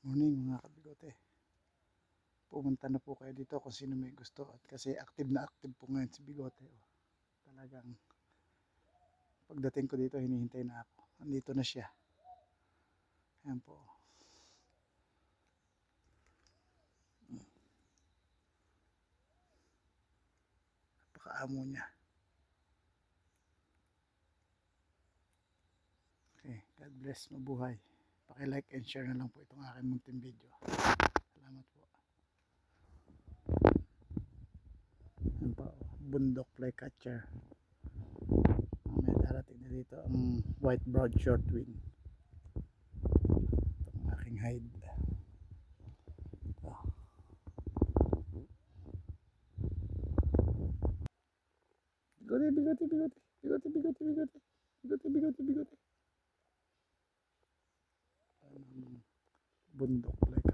Morning mga kabigote. Pumunta na po kayo dito kung sino may gusto. At kasi active na active po ngayon si Bigote. Oh. Talagang pagdating ko dito hinihintay na ako. Andito na siya. Ayan po. Napakaamo niya. Okay, God bless, mabuhay. Paki-like and share na lang po itong aking munting video. Salamat po. Ayan po, bundok flycatcher. May darating na dito ang white broad short wing. Itong aking hide. Ito. Bigote, bigote, bigote. Bigote, bigote, bigote. Bigote, bigote, bigote. Bundok like